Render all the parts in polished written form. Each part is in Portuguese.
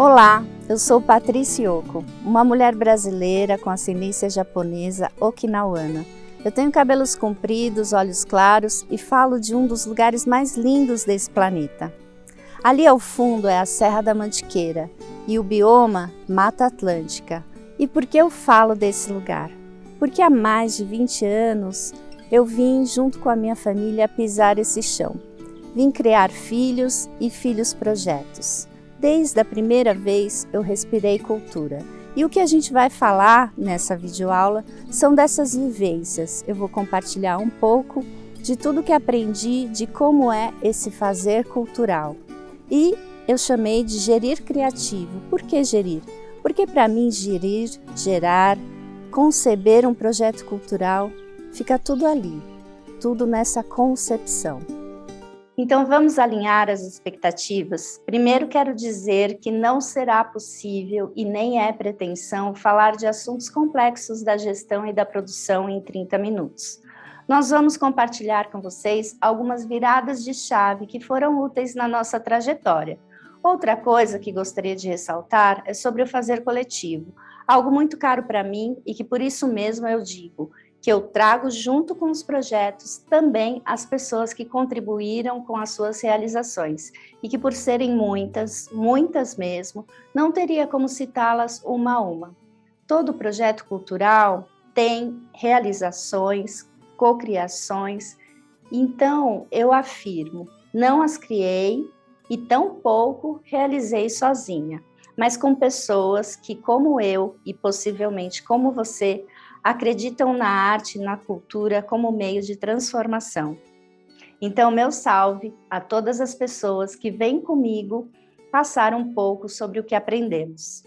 Olá, eu sou Patrícia Yoko, uma mulher brasileira com ascendência japonesa okinawana. Eu tenho cabelos compridos, olhos claros e falo de um dos lugares mais lindos desse planeta. Ali ao fundo é a Serra da Mantiqueira e o bioma Mata Atlântica. E por que eu falo desse lugar? Porque há mais de 20 anos eu vim junto com a minha família pisar esse chão. Vim criar filhos e filhos projetos. Desde a primeira vez eu respirei cultura. E o que a gente vai falar nessa videoaula são dessas vivências. Eu vou compartilhar um pouco de tudo que aprendi de como é esse fazer cultural. E eu chamei de gerir criativo. Por que gerir? Porque para mim gerir, gerar, conceber um projeto cultural, fica tudo ali, tudo nessa concepção. Então vamos alinhar as expectativas. Primeiro quero dizer que não será possível e nem é pretensão falar de assuntos complexos da gestão e da produção em 30 minutos. Nós vamos compartilhar com vocês algumas viradas de chave que foram úteis na nossa trajetória. Outra coisa que gostaria de ressaltar é sobre o fazer coletivo, algo muito caro para mim e que por isso mesmo eu digo que eu trago junto com os projetos também as pessoas que contribuíram com as suas realizações e que por serem muitas, muitas mesmo, não teria como citá-las uma a uma. Todo projeto cultural tem realizações, cocriações, então eu afirmo, não as criei e tampouco realizei sozinha, mas com pessoas que como eu e possivelmente como você, acreditam na arte e na cultura como meio de transformação. Então, meu salve a todas as pessoas que vêm comigo passar um pouco sobre o que aprendemos.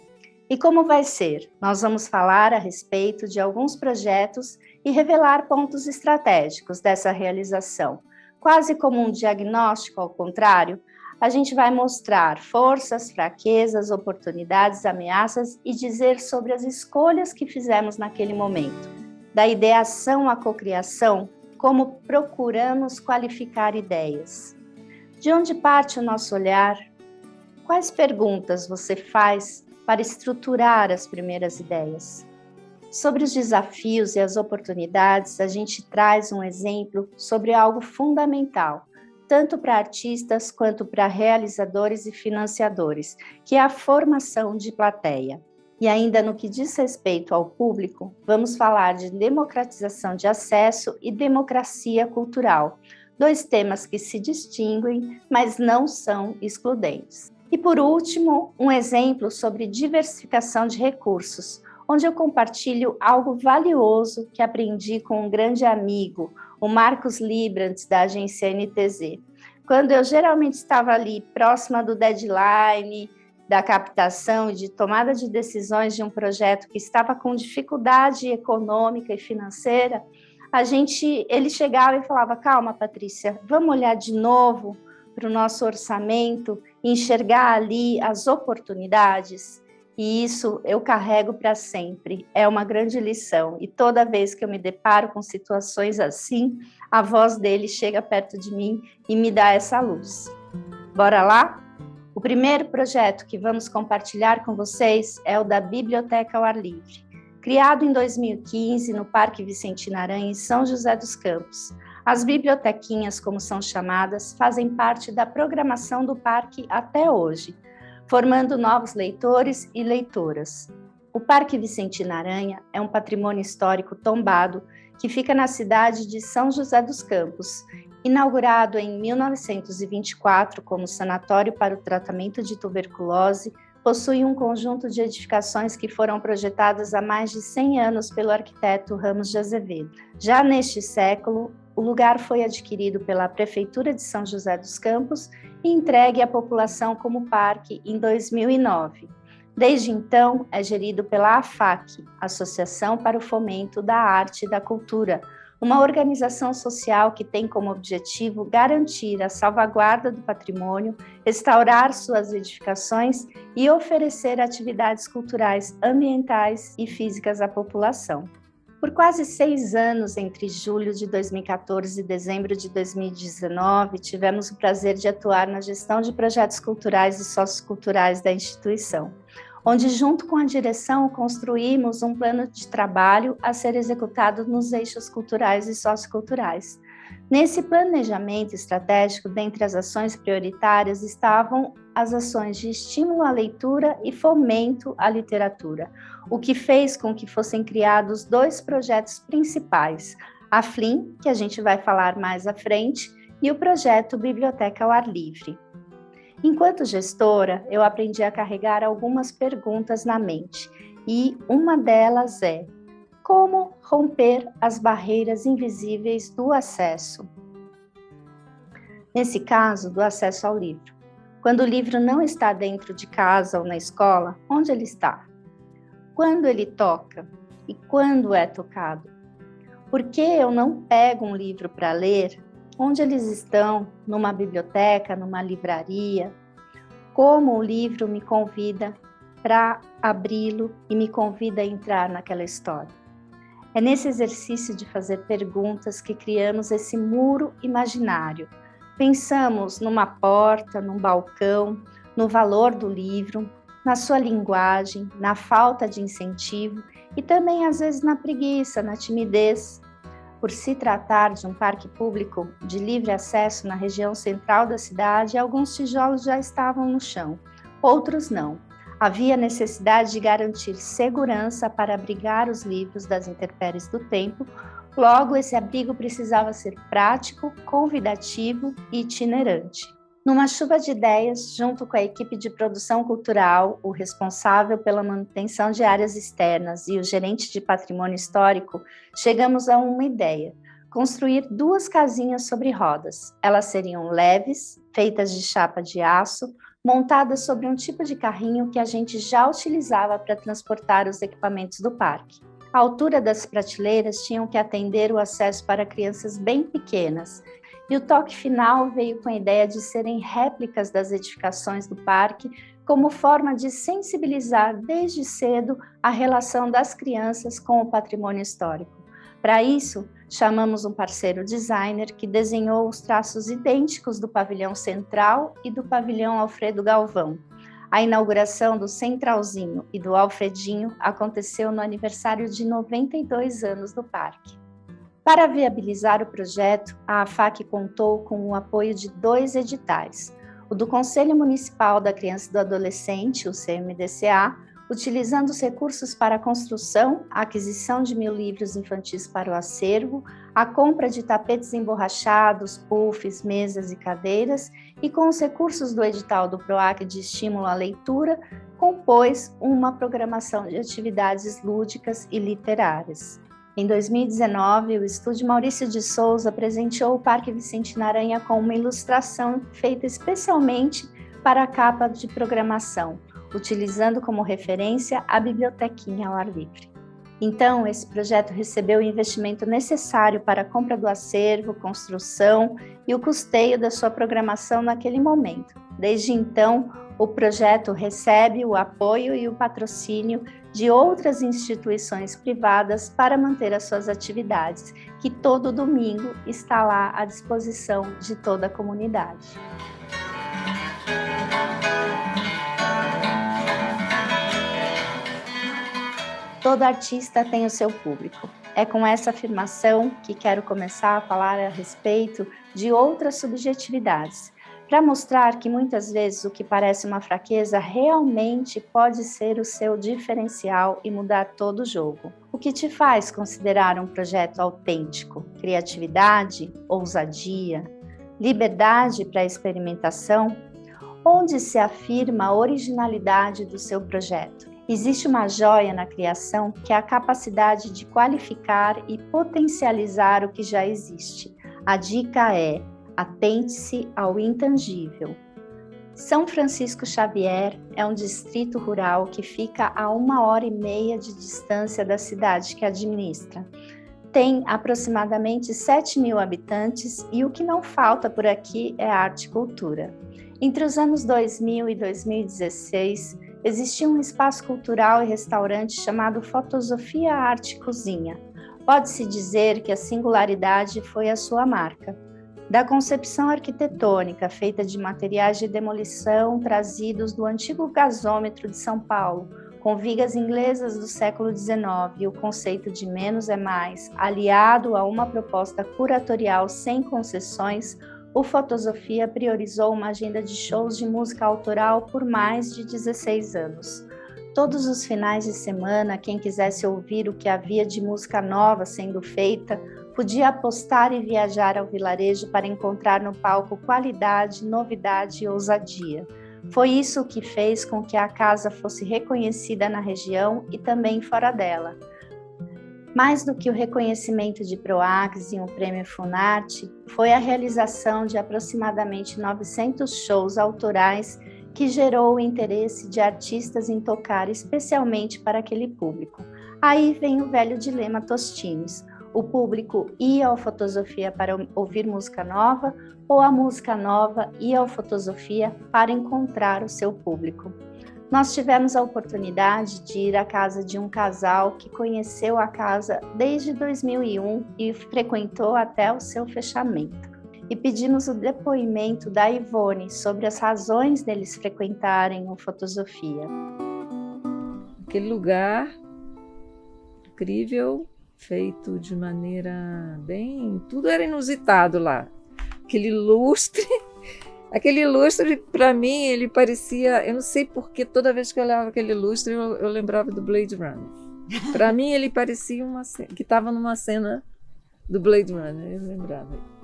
E como vai ser? Nós vamos falar a respeito de alguns projetos e revelar pontos estratégicos dessa realização. Quase como um diagnóstico ao contrário, a gente vai mostrar forças, fraquezas, oportunidades, ameaças e dizer sobre as escolhas que fizemos naquele momento. Da ideação à cocriação, como procuramos qualificar ideias. De onde parte o nosso olhar? Quais perguntas você faz para estruturar as primeiras ideias? Sobre os desafios e as oportunidades, a gente traz um exemplo sobre algo fundamental, tanto para artistas quanto para realizadores e financiadores, que é a formação de plateia. E ainda no que diz respeito ao público, vamos falar de democratização de acesso e democracia cultural, dois temas que se distinguem, mas não são excludentes. E por último, um exemplo sobre diversificação de recursos, onde eu compartilho algo valioso que aprendi com um grande amigo, o Marcos Librandt, da agência NTZ. Quando eu geralmente estava ali próxima do deadline, da captação e de tomada de decisões de um projeto que estava com dificuldade econômica e financeira, ele chegava e falava, calma, Patrícia, vamos olhar de novo para o nosso orçamento e enxergar ali as oportunidades. E isso eu carrego para sempre, é uma grande lição. E toda vez que eu me deparo com situações assim, a voz dele chega perto de mim e me dá essa luz. Bora lá? O primeiro projeto que vamos compartilhar com vocês é o da Biblioteca ao Ar Livre, criado em 2015 no Parque Vicentina Aranha, em São José dos Campos. As bibliotequinhas, como são chamadas, fazem parte da programação do parque até hoje, formando novos leitores e leitoras. O Parque Vicentina Aranha é um patrimônio histórico tombado que fica na cidade de São José dos Campos, inaugurado em 1924 como sanatório para o tratamento de tuberculose, possui um conjunto de edificações que foram projetadas há mais de 100 anos pelo arquiteto Ramos de Azevedo. Já neste século, o lugar foi adquirido pela Prefeitura de São José dos Campos e entregue à população como parque em 2009. Desde então, é gerido pela AFAC, Associação para o Fomento da Arte e da Cultura, uma organização social que tem como objetivo garantir a salvaguarda do patrimônio, restaurar suas edificações e oferecer atividades culturais, ambientais e físicas à população. Por quase 6 anos, entre julho de 2014 e dezembro de 2019, tivemos o prazer de atuar na gestão de projetos culturais e socioculturais da instituição, onde, junto com a direção, construímos um plano de trabalho a ser executado nos eixos culturais e socioculturais. Nesse planejamento estratégico, dentre as ações prioritárias, estavam as ações de estímulo à leitura e fomento à literatura, o que fez com que fossem criados 2 projetos principais, a FLIM, que a gente vai falar mais à frente, e o projeto Biblioteca ao Ar Livre. Enquanto gestora, eu aprendi a carregar algumas perguntas na mente, e uma delas é: como romper as barreiras invisíveis do acesso? Nesse caso, do acesso ao livro. Quando o livro não está dentro de casa ou na escola, onde ele está? Quando ele toca e quando é tocado? Por que eu não pego um livro para ler? Onde eles estão? Numa biblioteca, numa livraria? Como o livro me convida para abri-lo e me convida a entrar naquela história? É nesse exercício de fazer perguntas que criamos esse muro imaginário. Pensamos numa porta, num balcão, no valor do livro, na sua linguagem, na falta de incentivo e também, às vezes, na preguiça, na timidez. Por se tratar de um parque público de livre acesso na região central da cidade, alguns tijolos já estavam no chão, outros não. Havia necessidade de garantir segurança para abrigar os livros das intempéries do tempo. Logo, esse abrigo precisava ser prático, convidativo e itinerante. Numa chuva de ideias, junto com a equipe de produção cultural, o responsável pela manutenção de áreas externas e o gerente de patrimônio histórico, chegamos a uma ideia: construir 2 casinhas sobre rodas. Elas seriam leves, feitas de chapa de aço, montadas sobre um tipo de carrinho que a gente já utilizava para transportar os equipamentos do parque. A altura das prateleiras tinham que atender o acesso para crianças bem pequenas, e o toque final veio com a ideia de serem réplicas das edificações do parque, como forma de sensibilizar desde cedo a relação das crianças com o patrimônio histórico. Para isso, chamamos um parceiro designer que desenhou os traços idênticos do pavilhão central e do pavilhão Alfredo Galvão. A inauguração do Centralzinho e do Alfredinho aconteceu no aniversário de 92 anos do parque. Para viabilizar o projeto, a AFAC contou com o apoio de 2 editais: o do Conselho Municipal da Criança e do Adolescente, o CMDCA, utilizando os recursos para a construção, a aquisição de 1.000 livros infantis para o acervo, a compra de tapetes emborrachados, puffs, mesas e cadeiras, e com os recursos do edital do PROAC de estímulo à leitura, compôs uma programação de atividades lúdicas e literárias. Em 2019, o estúdio Maurício de Souza presenteou o Parque Vicente Aranha com uma ilustração feita especialmente para a capa de programação, utilizando como referência a Bibliotequinha ao Ar Livre. Então, esse projeto recebeu o investimento necessário para a compra do acervo, construção e o custeio da sua programação naquele momento. Desde então, o projeto recebe o apoio e o patrocínio de outras instituições privadas para manter as suas atividades, que todo domingo está lá à disposição de toda a comunidade. Todo artista tem o seu público. É com essa afirmação que quero começar a falar a respeito de outras subjetividades, para mostrar que muitas vezes o que parece uma fraqueza realmente pode ser o seu diferencial e mudar todo o jogo. O que te faz considerar um projeto autêntico? Criatividade, ousadia, liberdade para a experimentação? Onde se afirma a originalidade do seu projeto? Existe uma joia na criação que é a capacidade de qualificar e potencializar o que já existe. A dica é: atente-se ao intangível. São Francisco Xavier é um distrito rural que fica a 1h30 de distância da cidade que administra. Tem aproximadamente 7.000 habitantes e o que não falta por aqui é arte e cultura. Entre os anos 2000 e 2016, existia um espaço cultural e restaurante chamado Fotosofia Arte e Cozinha, Pode-se dizer que a singularidade foi a sua marca. Da concepção arquitetônica feita de materiais de demolição trazidos do antigo gasômetro de São Paulo, com vigas inglesas do século XIX e o conceito de menos é mais, aliado a uma proposta curatorial sem concessões, o Fotosofia priorizou uma agenda de shows de música autoral por mais de 16 anos. Todos os finais de semana, quem quisesse ouvir o que havia de música nova sendo feita, podia apostar e viajar ao vilarejo para encontrar no palco qualidade, novidade e ousadia. Foi isso que fez com que a casa fosse reconhecida na região e também fora dela. Mais do que o reconhecimento de PROACS e um prêmio Funarte, foi a realização de aproximadamente 900 shows autorais que gerou o interesse de artistas em tocar especialmente para aquele público. Aí vem o velho dilema Tostines. O público ia ao Fotosofia para ouvir música nova ou a música nova ia ao Fotosofia para encontrar o seu público. Nós tivemos a oportunidade de ir à casa de um casal que conheceu a casa desde 2001 e frequentou até o seu fechamento. E pedimos o depoimento da Ivone sobre as razões deles frequentarem o Fotosofia. Aquele lugar incrível, feito de maneira bem... Tudo era inusitado lá. Aquele lustre para mim, ele parecia... Eu não sei porque toda vez que eu olhava aquele lustre, eu lembrava do Blade Runner. Para mim, ele parecia que estava numa cena do Blade Runner, eu lembrava.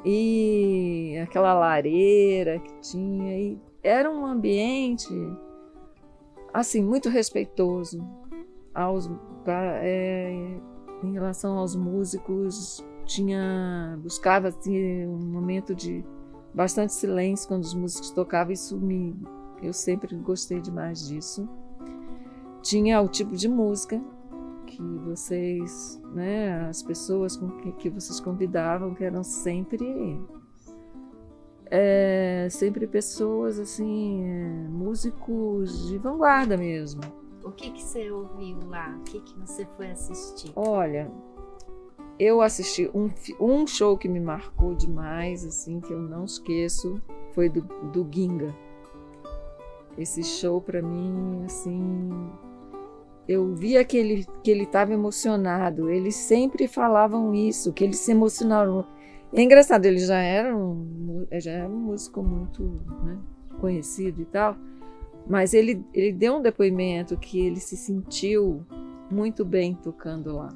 E aquela lareira que tinha, e era um ambiente assim muito respeitoso em relação aos músicos. Buscava assim, um momento de bastante silêncio quando os músicos tocavam. Eu sempre gostei demais disso. Tinha o tipo de música que vocês, né, as pessoas que vocês convidavam, que eram sempre pessoas assim, músicos de vanguarda mesmo. O que você ouviu lá? O que você foi assistir? Olha, eu assisti um show que me marcou demais, assim, que eu não esqueço, foi do Ginga. Esse show para mim, assim, eu via que ele estava emocionado. Eles sempre falavam isso, que eles se emocionaram. É engraçado, ele já era um músico muito, né, conhecido e tal, mas ele deu um depoimento que ele se sentiu muito bem tocando lá.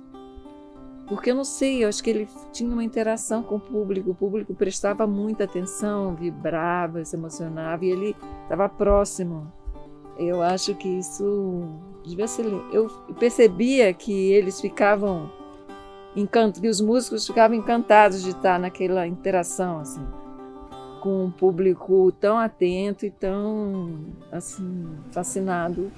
Porque eu não sei, eu acho que ele tinha uma interação com o público prestava muita atenção, vibrava, se emocionava, e ele estava próximo. Eu acho que isso devia ser... Eu percebia que eles ficavam que os músicos ficavam encantados de estar naquela interação, assim, com um público tão atento e tão, assim, fascinado.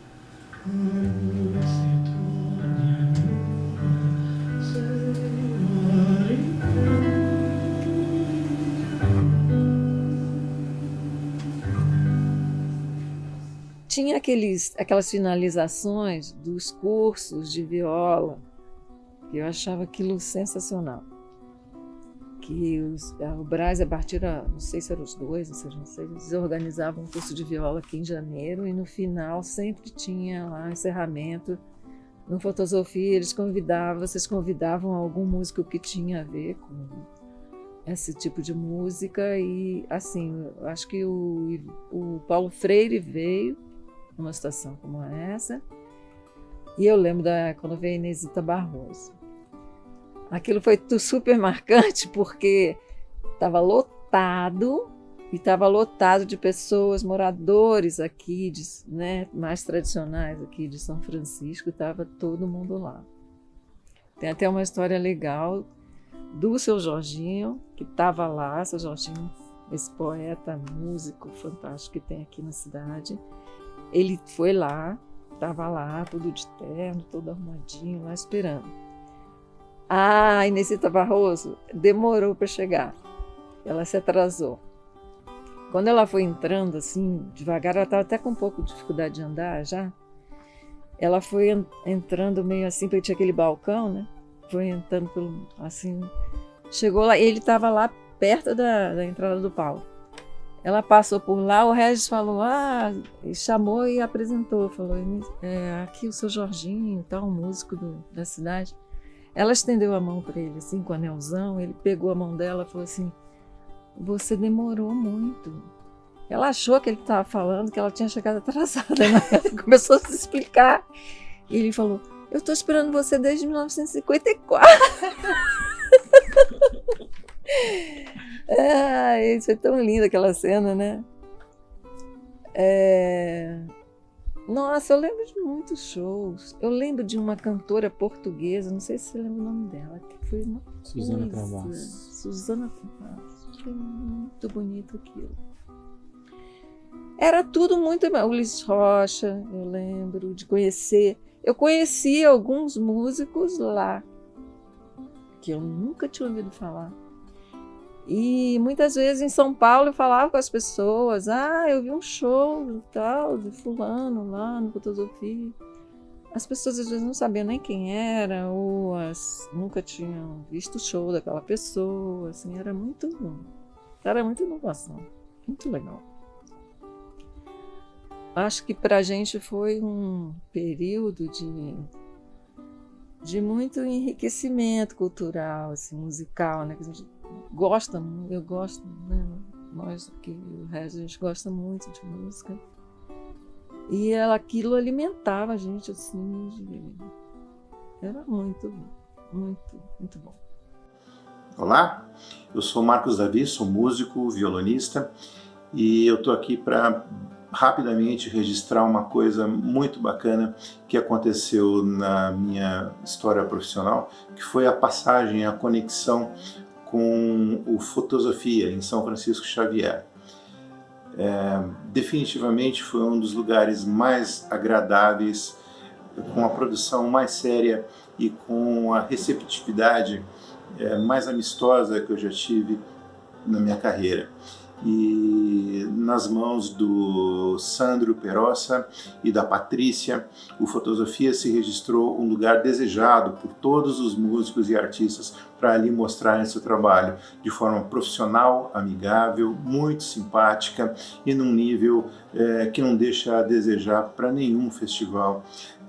Tinha aquelas finalizações dos cursos de viola, que eu achava aquilo sensacional. Que o Brás e a Bartira, não sei se eram os dois, não sei, eles organizavam um curso de viola aqui em janeiro, e no final sempre tinha lá encerramento. No Fotosofia vocês convidavam algum músico que tinha a ver com esse tipo de música, e assim, eu acho que o Paulo Freire veio numa situação como essa, e eu lembro quando veio Inesita Barroso. Aquilo foi super marcante, porque estava lotado, e estava lotado de pessoas, moradores aqui, né, mais tradicionais aqui de São Francisco, estava todo mundo lá. Tem até uma história legal do Seu Jorginho, que estava lá. Seu Jorginho, esse poeta, músico fantástico que tem aqui na cidade, ele foi lá, estava lá, tudo de terno, todo arrumadinho, lá esperando. A Inesita Barroso demorou para chegar, ela se atrasou. Quando ela foi entrando assim, devagar, ela estava até com um pouco de dificuldade de andar já, ela foi entrando meio assim, porque tinha aquele balcão, né? foi entrando pelo, assim, chegou lá, ele estava lá perto da entrada do palco. Ela passou por lá, o Regis falou, chamou e apresentou, falou, aqui o seu Jorginho, tal, músico da cidade. Ela estendeu a mão para ele, assim, com o anelzão, ele pegou a mão dela e falou assim, você demorou muito. Ela achou que ele estava falando que ela tinha chegado atrasada, né? Começou a se explicar. E ele falou, eu estou esperando você desde 1954. Isso é tão lindo, aquela cena, né? Nossa, eu lembro de muitos shows. Eu lembro de uma cantora portuguesa, não sei se você lembra o nome dela, que foi uma Susana Travassos. Susana Travassos. Foi muito bonito aquilo. Era tudo muito... Ulisses Rocha, eu lembro de conhecer. Eu conheci alguns músicos lá, que eu nunca tinha ouvido falar. E muitas vezes em São Paulo eu falava com as pessoas, eu vi um show tal, de fulano lá no Fotosofia. As pessoas às vezes não sabiam nem quem era, ou nunca tinham visto o show daquela pessoa, assim, era muita inovação, muito legal. Acho que para a gente foi um período de muito enriquecimento cultural, assim, musical, né? Que a gente gosta, eu gosto, né? Nós aqui, o Regis, a gente gosta muito de música. E aquilo alimentava a gente, assim, era muito bom. Olá, eu sou Marcos Davi, sou músico, violonista, e eu estou aqui para rapidamente registrar uma coisa muito bacana que aconteceu na minha história profissional, que foi a passagem, a conexão com o Fotosofia em São Francisco Xavier. Definitivamente foi um dos lugares mais agradáveis, com a produção mais séria e com a receptividade mais amistosa que eu já tive na minha carreira. E nas mãos do Sandro Perossa e da Patrícia, o Fotosofia se registrou um lugar desejado por todos os músicos e artistas para ali mostrarem seu trabalho de forma profissional, amigável, muito simpática e num nível que não deixa a desejar para nenhum festival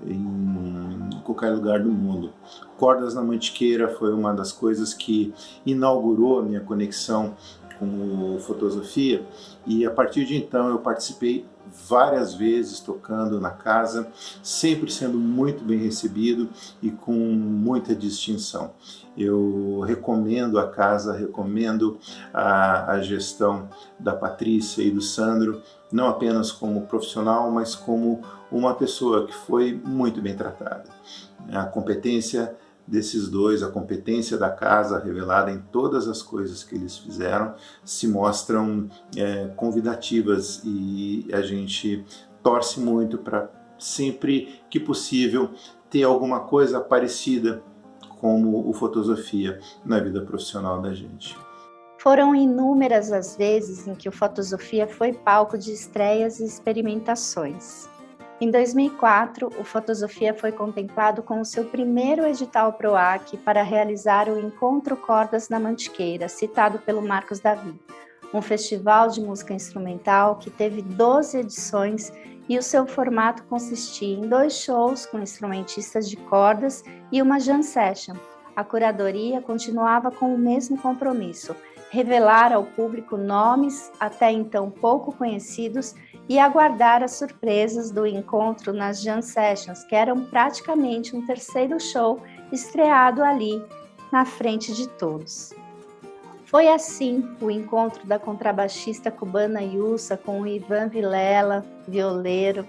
em qualquer lugar do mundo. Cordas na Mantiqueira foi uma das coisas que inaugurou a minha conexão com o Fotosofia, e a partir de então eu participei várias vezes tocando na casa, sempre sendo muito bem recebido e com muita distinção. Eu recomendo a casa, recomendo a gestão da Patrícia e do Sandro, não apenas como profissional, mas como uma pessoa que foi muito bem tratada. A competência desses dois, a competência da casa revelada em todas as coisas que eles fizeram, se mostram convidativas, e a gente torce muito para, sempre que possível, ter alguma coisa parecida como o Fotosofia na vida profissional da gente. Foram inúmeras as vezes em que o Fotosofia foi palco de estreias e experimentações. Em 2004, o Fotosofia foi contemplado com o seu primeiro edital PROAC para realizar o Encontro Cordas na Mantiqueira, citado pelo Marcos Davi, um festival de música instrumental que teve 12 edições e o seu formato consistia em 2 shows com instrumentistas de cordas e uma jam session. A curadoria continuava com o mesmo compromisso: revelar ao público nomes até então pouco conhecidos e aguardar as surpresas do encontro nas jam sessions, que eram praticamente um terceiro show estreado ali, na frente de todos. Foi assim o encontro da contrabaixista cubana Yussa com o Ivan Vilela, violeiro,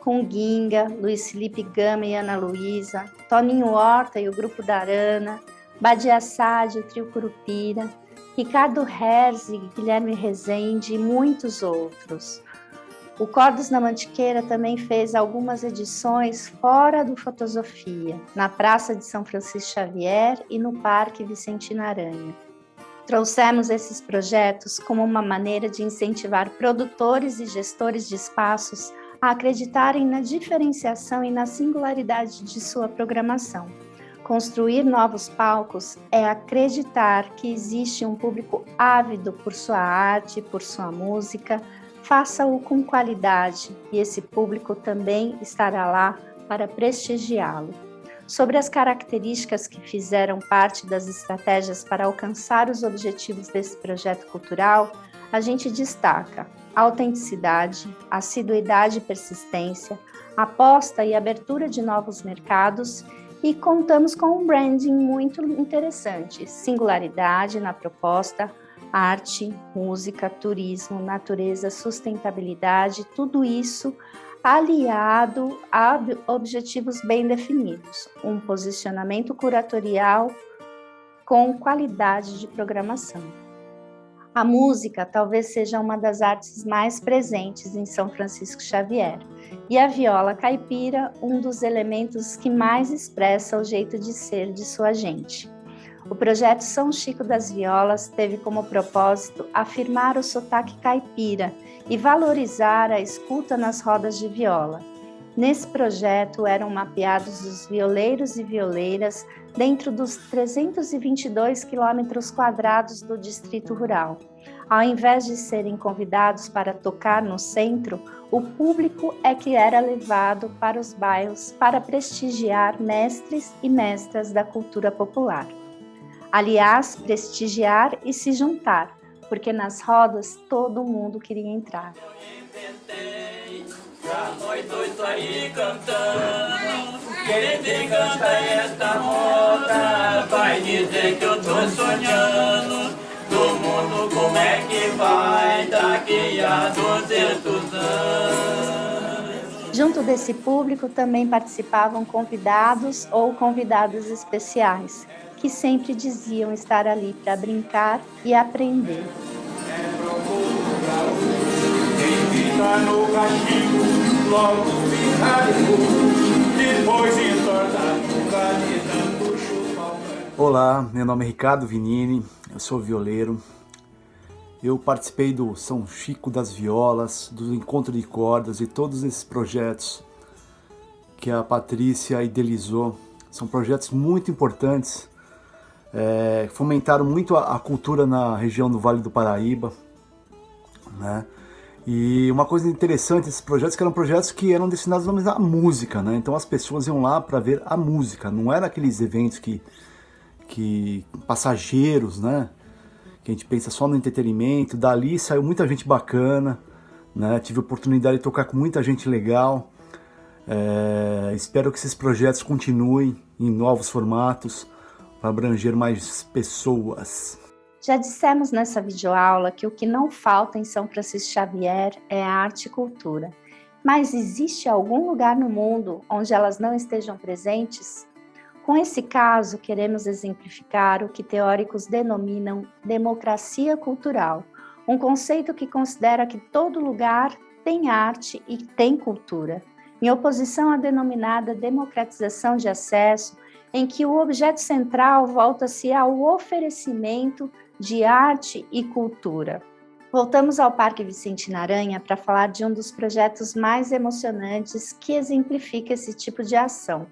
com Ginga, Luiz Felipe Gama e Ana Luísa, Toninho Horta e o Grupo da Arana, Badia Sade e o Trio Curupira, Ricardo Herzig, Guilherme Rezende e muitos outros. O Cordas na Mantiqueira também fez algumas edições fora do Fotosofia, na Praça de São Francisco Xavier e no Parque Vicentina Aranha. Trouxemos esses projetos como uma maneira de incentivar produtores e gestores de espaços a acreditarem na diferenciação e na singularidade de sua programação. Construir novos palcos é acreditar que existe um público ávido por sua arte, por sua música. Faça-o com qualidade e esse público também estará lá para prestigiá-lo. Sobre as características que fizeram parte das estratégias para alcançar os objetivos desse projeto cultural, a gente destaca autenticidade, assiduidade e persistência, aposta e abertura de novos mercados e contamos com um branding muito interessante, singularidade na proposta, arte, música, turismo, natureza, sustentabilidade, tudo isso aliado a objetivos bem definidos, um posicionamento curatorial com qualidade de programação. A música talvez seja uma das artes mais presentes em São Francisco Xavier, e a viola caipira um dos elementos que mais expressa o jeito de ser de sua gente. O projeto São Chico das Violas teve como propósito afirmar o sotaque caipira e valorizar a escuta nas rodas de viola. Nesse projeto eram mapeados os violeiros e violeiras dentro dos 322 quilômetros quadrados do Distrito Rural. Ao invés de serem convidados para tocar no centro, o público é que era levado para os bairros para prestigiar mestres e mestras da cultura popular. Aliás, prestigiar e se juntar, porque nas rodas todo mundo queria entrar. Pra nós dois aí cantando, quem canta esta moda vai dizer que eu tô sonhando. Do mundo como é que vai daqui a 200 anos. Junto desse público também participavam convidados ou convidadas especiais, que sempre diziam estar ali para brincar e aprender. Tá no castigo, logo ficaremos, depois entornar no canidando chupar. Olá, meu nome é Ricardo Vinini, eu sou violeiro. Eu participei do São Chico das Violas, do Encontro de Cordas e todos esses projetos que a Patrícia idealizou. São projetos muito importantes, fomentaram muito a cultura na região do Vale do Paraíba, né? E uma coisa interessante desses projetos, que eram projetos que eram destinados à música, né? Então as pessoas iam lá para ver a música, não era aqueles eventos que passageiros, né? Que a gente pensa só no entretenimento. Dali saiu muita gente bacana, né? Tive a oportunidade de tocar com muita gente legal. Espero que esses projetos continuem em novos formatos para abranger mais pessoas. Já dissemos nessa videoaula que o que não falta em São Francisco Xavier é arte e cultura. Mas existe algum lugar no mundo onde elas não estejam presentes? Com esse caso, queremos exemplificar o que teóricos denominam democracia cultural, um conceito que considera que todo lugar tem arte e tem cultura, em oposição à denominada democratização de acesso, em que o objeto central volta-se ao oferecimento de arte e cultura. Voltamos ao Parque Vicente Aranha para falar de um dos projetos mais emocionantes que exemplifica esse tipo de ação.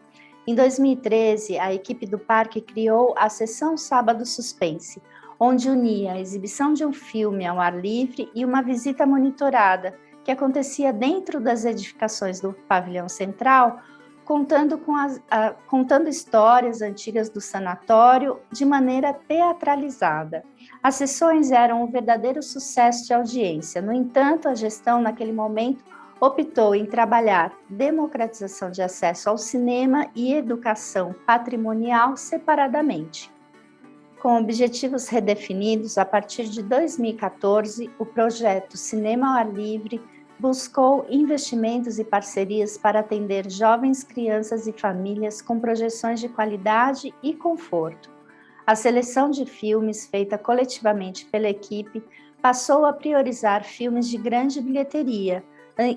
Em 2013, a equipe do parque criou a Sessão Sábado Suspense, onde unia a exibição de um filme ao ar livre e uma visita monitorada, que acontecia dentro das edificações do pavilhão central, contando histórias antigas do sanatório de maneira teatralizada. As sessões eram um verdadeiro sucesso de audiência. No entanto, a gestão, naquele momento, optou em trabalhar democratização de acesso ao cinema e educação patrimonial separadamente. Com objetivos redefinidos, a partir de 2014, o projeto Cinema ao Ar Livre buscou investimentos e parcerias para atender jovens, crianças e famílias com projeções de qualidade e conforto. A seleção de filmes, feita coletivamente pela equipe, passou a priorizar filmes de grande bilheteria,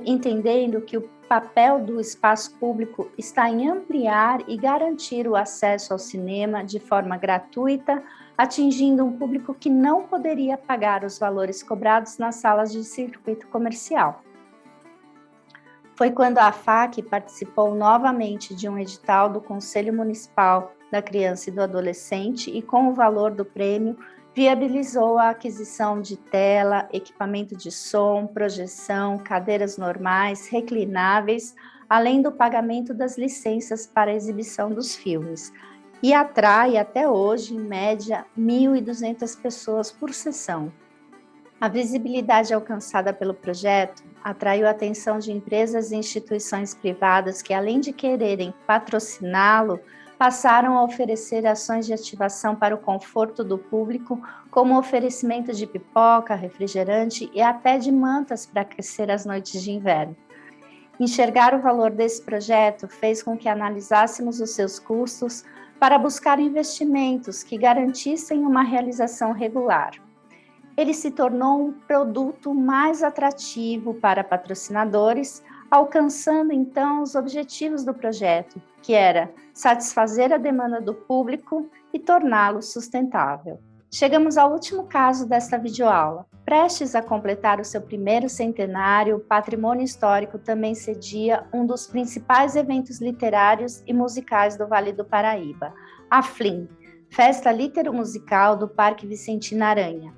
entendendo que o papel do espaço público está em ampliar e garantir o acesso ao cinema de forma gratuita, atingindo um público que não poderia pagar os valores cobrados nas salas de circuito comercial. Foi quando a AFAC participou novamente de um edital do Conselho Municipal da criança e do adolescente e, com o valor do prêmio, viabilizou a aquisição de tela, equipamento de som, projeção, cadeiras normais, reclináveis, além do pagamento das licenças para a exibição dos filmes, e atrai até hoje, em média, 1.200 pessoas por sessão. A visibilidade alcançada pelo projeto atraiu a atenção de empresas e instituições privadas que, além de quererem patrociná-lo, passaram a oferecer ações de ativação para o conforto do público, como oferecimento de pipoca, refrigerante e até de mantas para aquecer as noites de inverno. Enxergar o valor desse projeto fez com que analisássemos os seus custos para buscar investimentos que garantissem uma realização regular. Ele se tornou um produto mais atrativo para patrocinadores, alcançando então os objetivos do projeto, que era satisfazer a demanda do público e torná-lo sustentável. Chegamos ao último caso desta videoaula. Prestes a completar o seu primeiro centenário, o Patrimônio Histórico também cedia um dos principais eventos literários e musicais do Vale do Paraíba, a FLIM, Festa Litero-Musical do Parque Vicentina Aranha.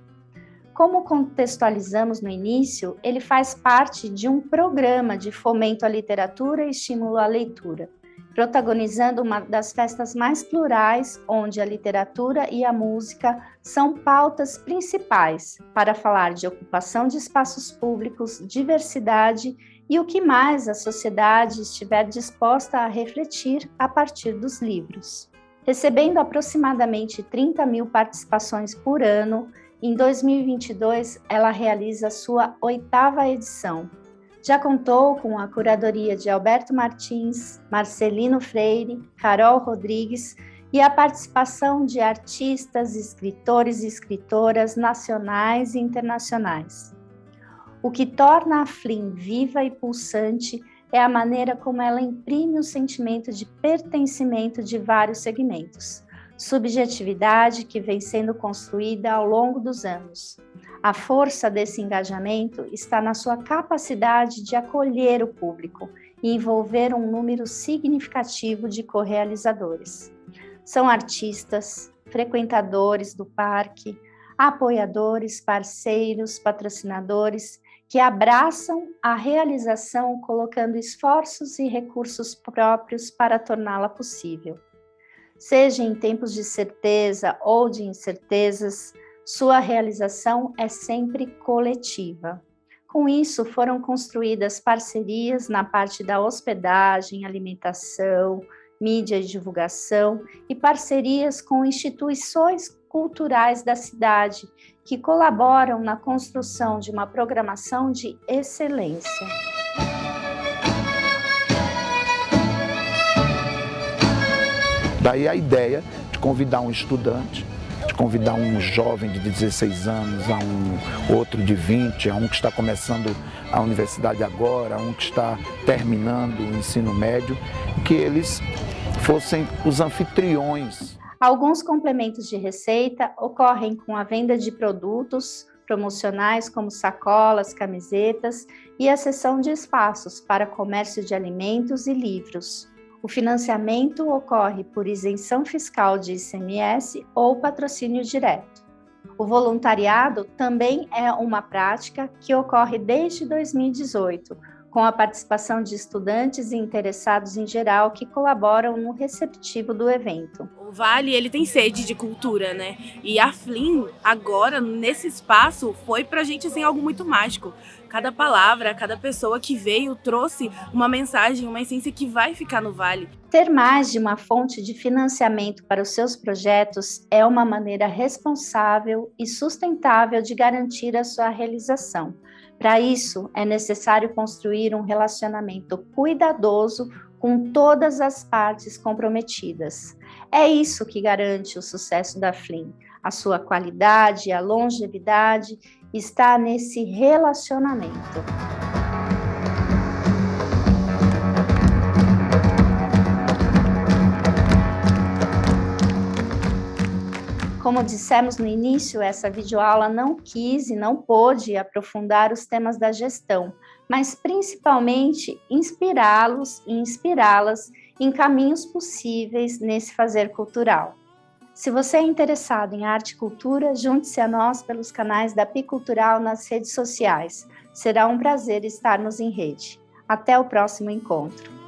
Como contextualizamos no início, ele faz parte de um programa de fomento à literatura e estímulo à leitura, protagonizando uma das festas mais plurais, onde a literatura e a música são pautas principais para falar de ocupação de espaços públicos, diversidade e o que mais a sociedade estiver disposta a refletir a partir dos livros. Recebendo aproximadamente 30 mil participações por ano, em 2022 ela realiza sua 8ª edição. Já contou com a curadoria de Alberto Martins, Marcelino Freire, Carol Rodrigues e a participação de artistas, escritores e escritoras nacionais e internacionais. O que torna a FLIM viva e pulsante é a maneira como ela imprime o sentimento de pertencimento de vários segmentos, subjetividade que vem sendo construída ao longo dos anos. A força desse engajamento está na sua capacidade de acolher o público e envolver um número significativo de correalizadores. São artistas, frequentadores do parque, apoiadores, parceiros, patrocinadores, que abraçam a realização colocando esforços e recursos próprios para torná-la possível. Seja em tempos de certeza ou de incertezas, sua realização é sempre coletiva. Com isso, foram construídas parcerias na parte da hospedagem, alimentação, mídia e divulgação, e parcerias com instituições culturais da cidade, que colaboram na construção de uma programação de excelência. Daí a ideia de convidar um estudante, de convidar um jovem de 16 anos, a um outro de 20, a um que está começando a universidade agora, a um que está terminando o ensino médio, que eles fossem os anfitriões. Alguns complementos de receita ocorrem com a venda de produtos promocionais como sacolas, camisetas e a cessão de espaços para comércio de alimentos e livros. O financiamento ocorre por isenção fiscal de ICMS ou patrocínio direto. O voluntariado também é uma prática que ocorre desde 2018, com a participação de estudantes e interessados em geral que colaboram no receptivo do evento. O Vale, ele tem sede de cultura, né? E a FLIM, agora, nesse espaço, foi pra gente, assim, algo muito mágico. Cada palavra, cada pessoa que veio trouxe uma mensagem, uma essência que vai ficar no Vale. Ter mais de uma fonte de financiamento para os seus projetos é uma maneira responsável e sustentável de garantir a sua realização. Para isso, é necessário construir um relacionamento cuidadoso com todas as partes comprometidas. É isso que garante o sucesso da FLIM. A sua qualidade e a longevidade está nesse relacionamento. Como dissemos no início, essa videoaula não quis e não pôde aprofundar os temas da gestão, mas principalmente inspirá-los e inspirá-las em caminhos possíveis nesse fazer cultural. Se você é interessado em arte e cultura, junte-se a nós pelos canais da Apicultural nas redes sociais. Será um prazer estarmos em rede. Até o próximo encontro.